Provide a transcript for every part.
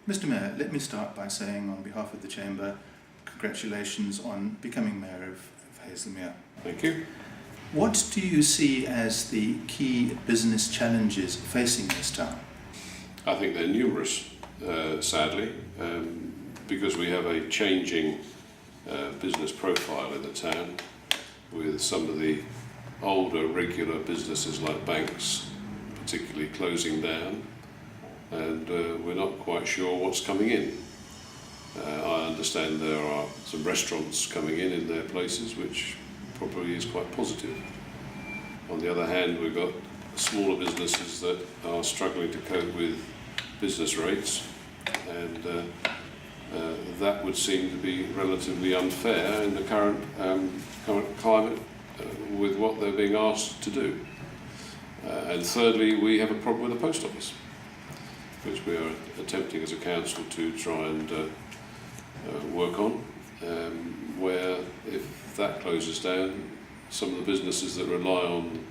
Mr. Mayor, let me start by saying on behalf of the Chamber, congratulations on becoming Mayor of Haslemere. Thank you. What do you see as the key business challenges facing this town? I think they're numerous, sadly, because we have a changing business profile in the town, with some of the older regular businesses like banks particularly closing down, and we're not quite sure what's coming in. I understand there are some restaurants coming in their places, which probably is quite positive. On the other hand, we've got smaller businesses that are struggling to cope with business rates, and that would seem to be relatively unfair in the current climate with what they're being asked to do. And thirdly, we have a problem with the post office, which we are attempting as a council to try and work on, where if that closes down, some of the businesses that rely on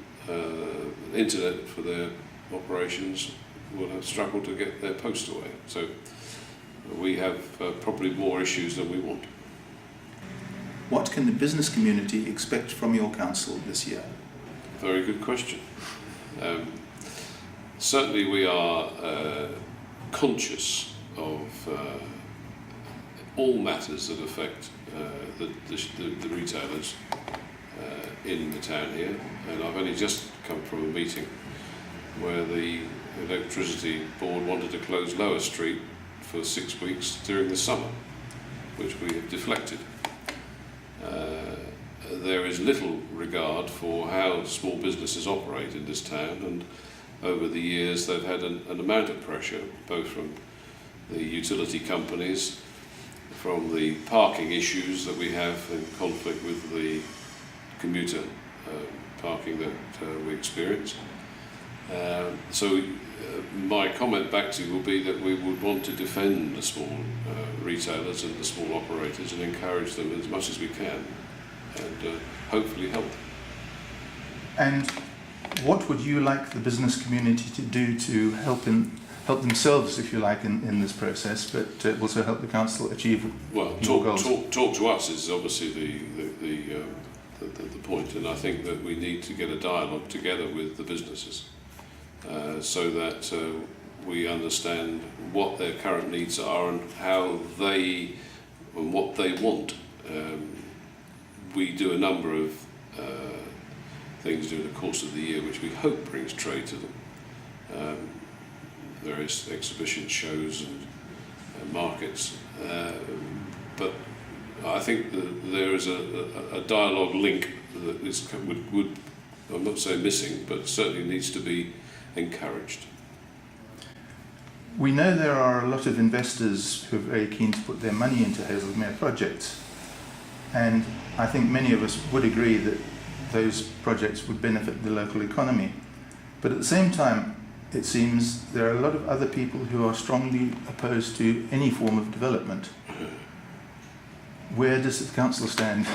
internet for their operations will have struggled to get their post away. So we have probably more issues than we want. What can the business community expect from your council this year? Very good question. Certainly we are conscious of all matters that affect the retailers in the town here, and I've only just come from a meeting where the Electricity Board wanted to close Lower Street for 6 weeks during the summer, which we have deflected. There is little regard for how small businesses operate in this town, and over the years they've had an amount of pressure, both from the utility companies, from the parking issues that we have in conflict with the commuter parking that we experience. My comment back to you will be that we would want to defend the small retailers and the small operators and encourage them as much as we can, and hopefully help. And what would you like the business community to do to help themselves, if you like, in this process, but also help the council achieve your goals? Talk to us is obviously the point, and I think that we need to get a dialogue together with the businesses so that we understand what their current needs are and what they want. We do a number of things during the course of the year which we hope brings trade to them. Various exhibition shows and markets, but I think that there is a dialogue link that would I'm not saying missing, but certainly needs to be encouraged. We know there are a lot of investors who are very keen to put their money into Haslemere projects, and I think many of us would agree that those projects would benefit the local economy. But at the same time, it seems there are a lot of other people who are strongly opposed to any form of development. Where does the council stand?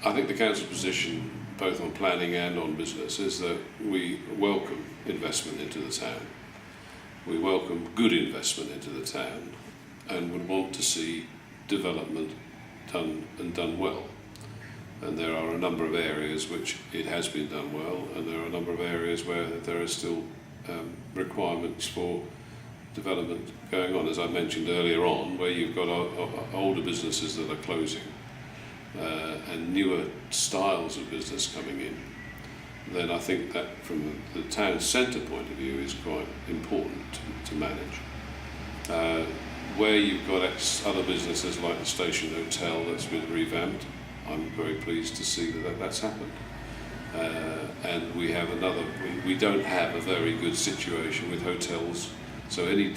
I think the council's position, both on planning and on business, is that we welcome investment into the town. We welcome good investment into the town and would want to see development done well. And there are a number of areas which it has been done well, and there are a number of areas where there are still requirements for development going on, as I mentioned earlier on, where you've got older businesses that are closing and newer styles of business coming in. Then I think that from the town centre point of view is quite important to manage. Where you've got other businesses like the Station Hotel that's been revamped, I'm very pleased to see that that's happened. And we have we don't have a very good situation with hotels, so any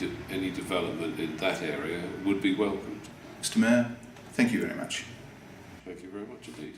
development in that area would be welcomed. Mr. Mayor, thank you very much. Thank you very much indeed.